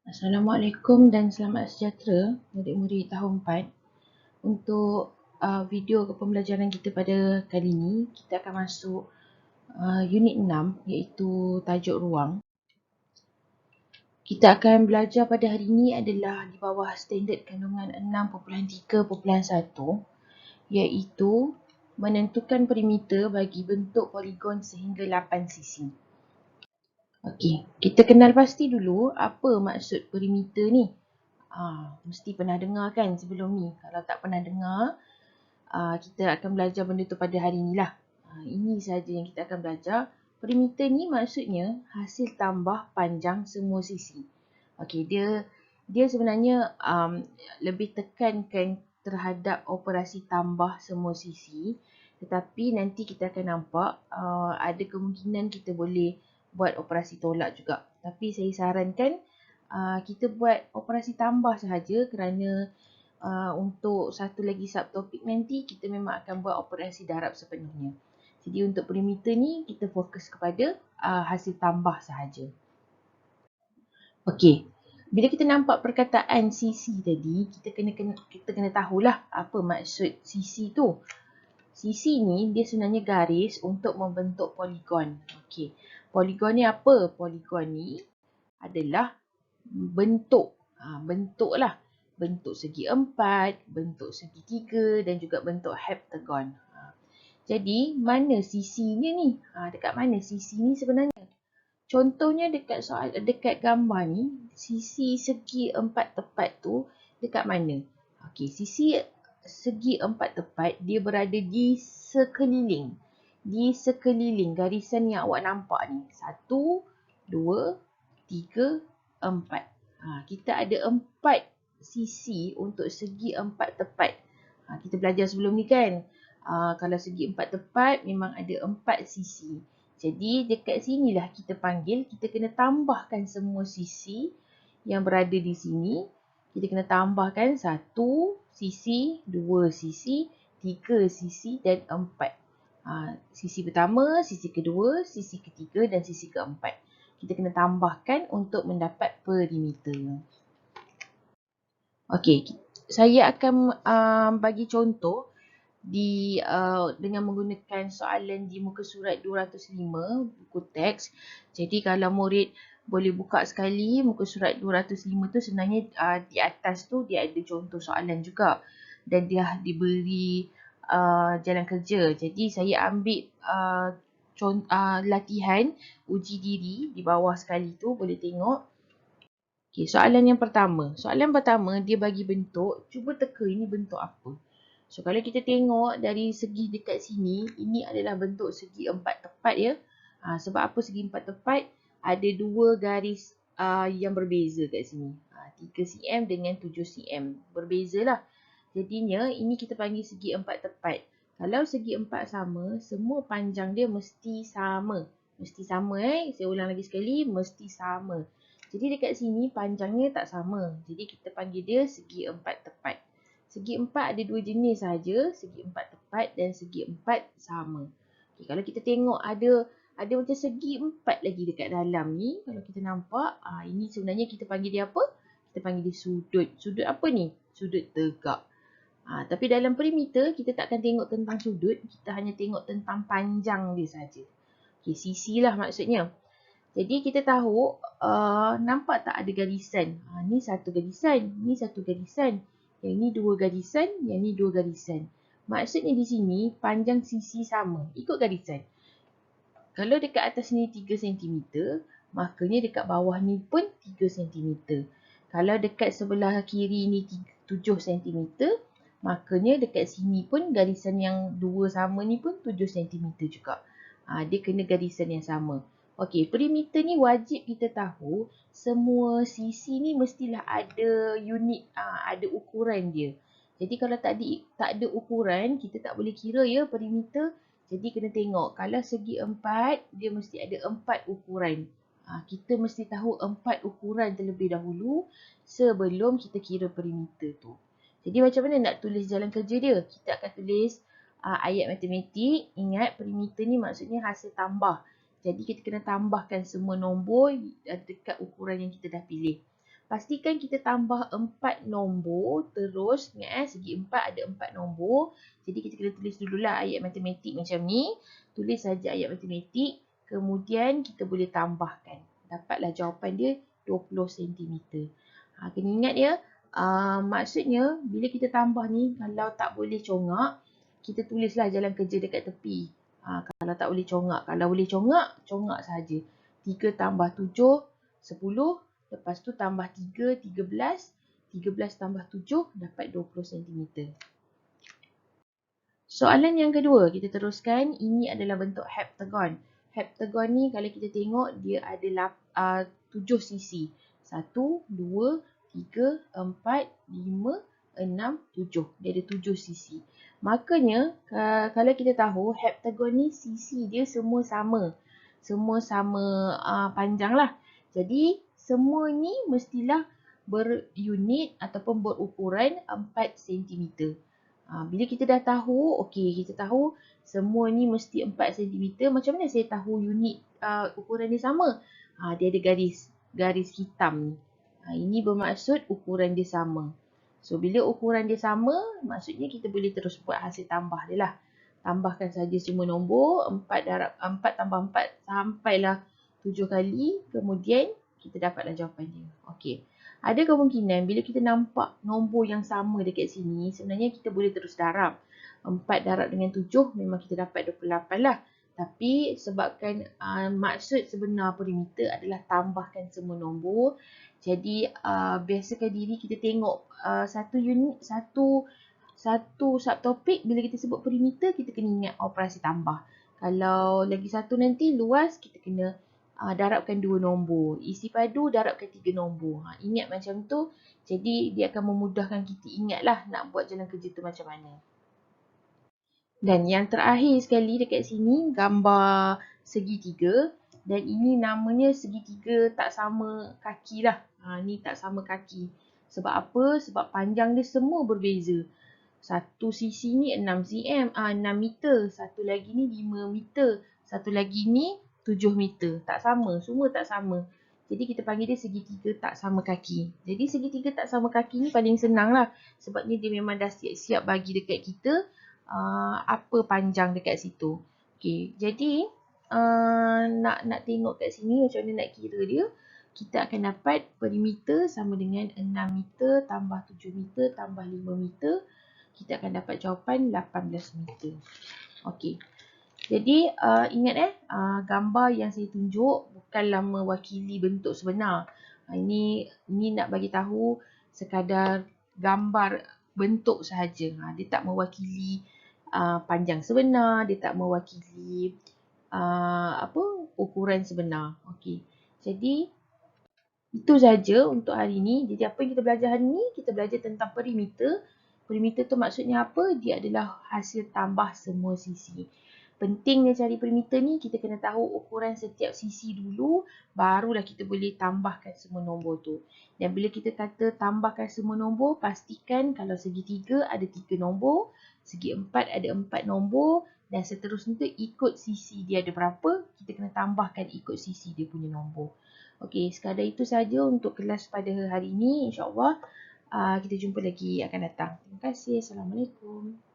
Assalamualaikum dan selamat sejahtera murid-murid tahun 4. Untuk video pembelajaran kita pada kali ini, kita akan masuk unit 6 iaitu tajuk ruang. Kita akan belajar pada hari ini adalah di bawah standard kandungan 6.3.1 iaitu menentukan perimeter bagi bentuk poligon sehingga 8 sisi. Okey, kita kenal pasti dulu apa maksud perimeter ni. Mesti pernah dengar kan sebelum ni. Kalau tak pernah dengar, kita akan belajar benda tu pada hari ni lah. Ini sahaja yang kita akan belajar. Perimeter ni maksudnya hasil tambah panjang semua sisi. Okey, dia sebenarnya lebih tekankan terhadap operasi tambah semua sisi. Tetapi nanti kita akan nampak ada kemungkinan kita boleh buat operasi tolak juga. Tapi saya sarankan kita buat operasi tambah sahaja kerana untuk satu lagi subtopik nanti kita memang akan buat operasi darab sepenuhnya. Jadi untuk perimeter ni kita fokus kepada hasil tambah sahaja. Okey. Bila kita nampak perkataan sisi tadi, kita kena tahulah apa maksud sisi tu. Sisi ni dia sebenarnya garis untuk membentuk poligon. Okey. Poligon ni apa? Poligon ni adalah bentuk. Bentuk lah. Bentuk segi empat, bentuk segi tiga dan juga bentuk heptagon. Jadi mana sisinya ni? Dekat mana sisi ni sebenarnya? Contohnya dekat gambar ni, sisi segi empat tepat tu dekat mana? Okey, sisi segi empat tepat dia berada di sekeliling. Di sekeliling garisan yang awak nampak ni. 1, 2, 3, 4. Kita ada 4 sisi untuk segi empat tepat. Kita belajar sebelum ni kan. Kalau segi empat tepat memang ada 4 sisi. Jadi dekat sinilah kita panggil, kita kena tambahkan semua sisi yang berada di sini. Kita kena tambahkan 1 sisi, 2 sisi, 3 sisi dan 4. Sisi pertama, sisi kedua, sisi ketiga dan sisi keempat. Kita kena tambahkan untuk mendapat perimeter. Okey, saya akan bagi contoh dengan menggunakan soalan di muka surat 205 buku teks. Jadi kalau murid boleh buka sekali muka surat 205 tu sebenarnya di atas tu dia ada contoh soalan juga dan dia diberi jalan kerja. Jadi saya ambil latihan uji diri di bawah sekali tu, boleh tengok. Okey, soalan yang pertama. Soalan pertama dia bagi bentuk, cuba teka ini bentuk apa. So kalau kita tengok dari segi dekat sini, ini adalah bentuk segi empat tepat ya. Sebab apa segi empat tepat? Ada dua garis yang berbeza kat sini. 3 cm dengan 7 cm. Berbezalah. Jadinya ini kita panggil segi empat tepat. Kalau segi empat sama, semua panjang dia mesti sama. Mesti sama Saya ulang lagi sekali, mesti sama. Jadi dekat sini panjangnya tak sama. Jadi kita panggil dia segi empat tepat. Segi empat ada dua jenis saja, segi empat tepat dan segi empat sama. Okay, kalau kita tengok ada macam segi empat lagi dekat dalam ni. Kalau kita nampak, ini sebenarnya kita panggil dia apa? Kita panggil dia sudut. Sudut apa ni? Sudut tegak. Tapi dalam perimeter kita tak akan tengok tentang sudut, kita hanya tengok tentang panjang dia saja. Okay, sisi lah maksudnya. Jadi kita tahu nampak tak ada garisan. Ni satu garisan, ni satu garisan. Yang ni dua garisan, yang ni dua garisan. Maksudnya di sini panjang sisi sama, ikut garisan. Kalau dekat atas ni 3 cm, makanya dekat bawah ni pun 3 cm. Kalau dekat sebelah kiri ni 7 cm, makanya dekat sini pun garisan yang dua sama ni pun 7 cm juga. Dia kena garisan yang sama. Okey, perimeter ni wajib kita tahu semua sisi ni mestilah ada unit, ada ukuran dia. Jadi kalau tak ada ukuran, kita tak boleh kira ya perimeter. Jadi kena tengok, kalau segi 4, dia mesti ada 4 ukuran. Kita mesti tahu 4 ukuran terlebih dahulu sebelum kita kira perimeter tu. Jadi macam mana nak tulis jalan kerja dia? Kita akan tulis ayat matematik. Ingat perimeter ni maksudnya hasil tambah. Jadi kita kena tambahkan semua nombor dekat ukuran yang kita dah pilih. pastikan kita tambah 4 nombor terus. Ingat segi 4 ada 4 nombor. Jadi kita kena tulis dululah ayat matematik macam ni. Tulis saja ayat matematik. Kemudian kita boleh tambahkan. Dapatlah jawapan dia 20 cm. Kena ingat ya. Maksudnya bila kita tambah ni, kalau tak boleh congak, kita tulislah jalan kerja dekat tepi. Kalau tak boleh congak. Kalau boleh congak, congak saja. 3 tambah 7, 10. Lepas tu tambah 3, 13. 13 tambah 7, dapat 20 cm. Soalan yang kedua, kita teruskan. Ini adalah bentuk heptagon. Heptagon ni kalau kita tengok, dia ada 7 sisi. 1, 2, 3, 4, 5, 6, 7. Dia ada 7 sisi. Makanya, kalau kita tahu, heptagon ni sisi dia semua sama. Semua sama panjang lah. Jadi, semua ni mestilah berunit ataupun berukuran 4 cm. Bila kita dah tahu, okey, kita tahu semua ni mesti 4 cm. Macam mana saya tahu unit ukuran dia sama? Dia ada garis hitam ni. Ini bermaksud ukuran dia sama. So, bila ukuran dia sama, maksudnya kita boleh terus buat hasil tambah dia lah. Tambahkan saja semua nombor, 4 tambah 4 sampailah 7 kali. Kemudian, kita dapatlah jawapan dia. Okey. Ada kemungkinan bila kita nampak nombor yang sama dekat sini, sebenarnya kita boleh terus darab. 4 darab dengan 7, memang kita dapat 28 lah. Tapi sebabkan maksud sebenar perimeter adalah tambahkan semua nombor. Jadi biasakan diri kita tengok satu subtopik, bila kita sebut perimeter, kita kena ingat operasi tambah. Kalau lagi satu nanti luas, kita kena darabkan 2 nombor. Isi padu darabkan 3 nombor. Ingat macam tu. Jadi dia akan memudahkan kita ingatlah nak buat jalan kerja tu macam mana. Dan yang terakhir sekali dekat sini, gambar segitiga. Dan ini namanya segitiga tak sama kaki lah. Ni tak sama kaki. Sebab apa? Sebab panjang dia semua berbeza. Satu sisi ni 6 meter. Satu lagi ni 5 meter. Satu lagi ni 7 meter. Tak sama. Semua tak sama. Jadi kita panggil dia segitiga tak sama kaki. Jadi segitiga tak sama kaki ni paling senang lah. Sebabnya dia memang dah siap-siap bagi dekat kita apa panjang dekat situ. Okay, jadi nak tengok kat sini macam mana nak kira dia. Kita akan dapat perimeter sama dengan 6 meter tambah 7 meter tambah 5 meter. Kita akan dapat jawapan 18 meter. Okey. Jadi ingat gambar yang saya tunjuk bukanlah mewakili bentuk sebenar. Ini nak bagi tahu sekadar gambar bentuk sahaja. Dia tak mewakili panjang sebenar, dia tak mewakili ukuran sebenar. Okey. Jadi itu saja untuk hari ini. Jadi apa yang kita belajar hari ini? Kita belajar tentang perimeter. Perimeter tu maksudnya apa? Dia adalah hasil tambah semua sisi. Pentingnya cari perimeter ni, kita kena tahu ukuran setiap sisi dulu, barulah kita boleh tambahkan semua nombor tu. Dan bila kita kata tambahkan semua nombor, pastikan kalau segitiga ada 3 nombor, segi 4 ada 4 nombor, dan seterusnya tu ikut sisi dia ada berapa, kita kena tambahkan ikut sisi dia punya nombor. Okey, sekadar itu saja untuk kelas pada hari ini. InsyaAllah kita jumpa lagi akan datang. Terima kasih. Assalamualaikum.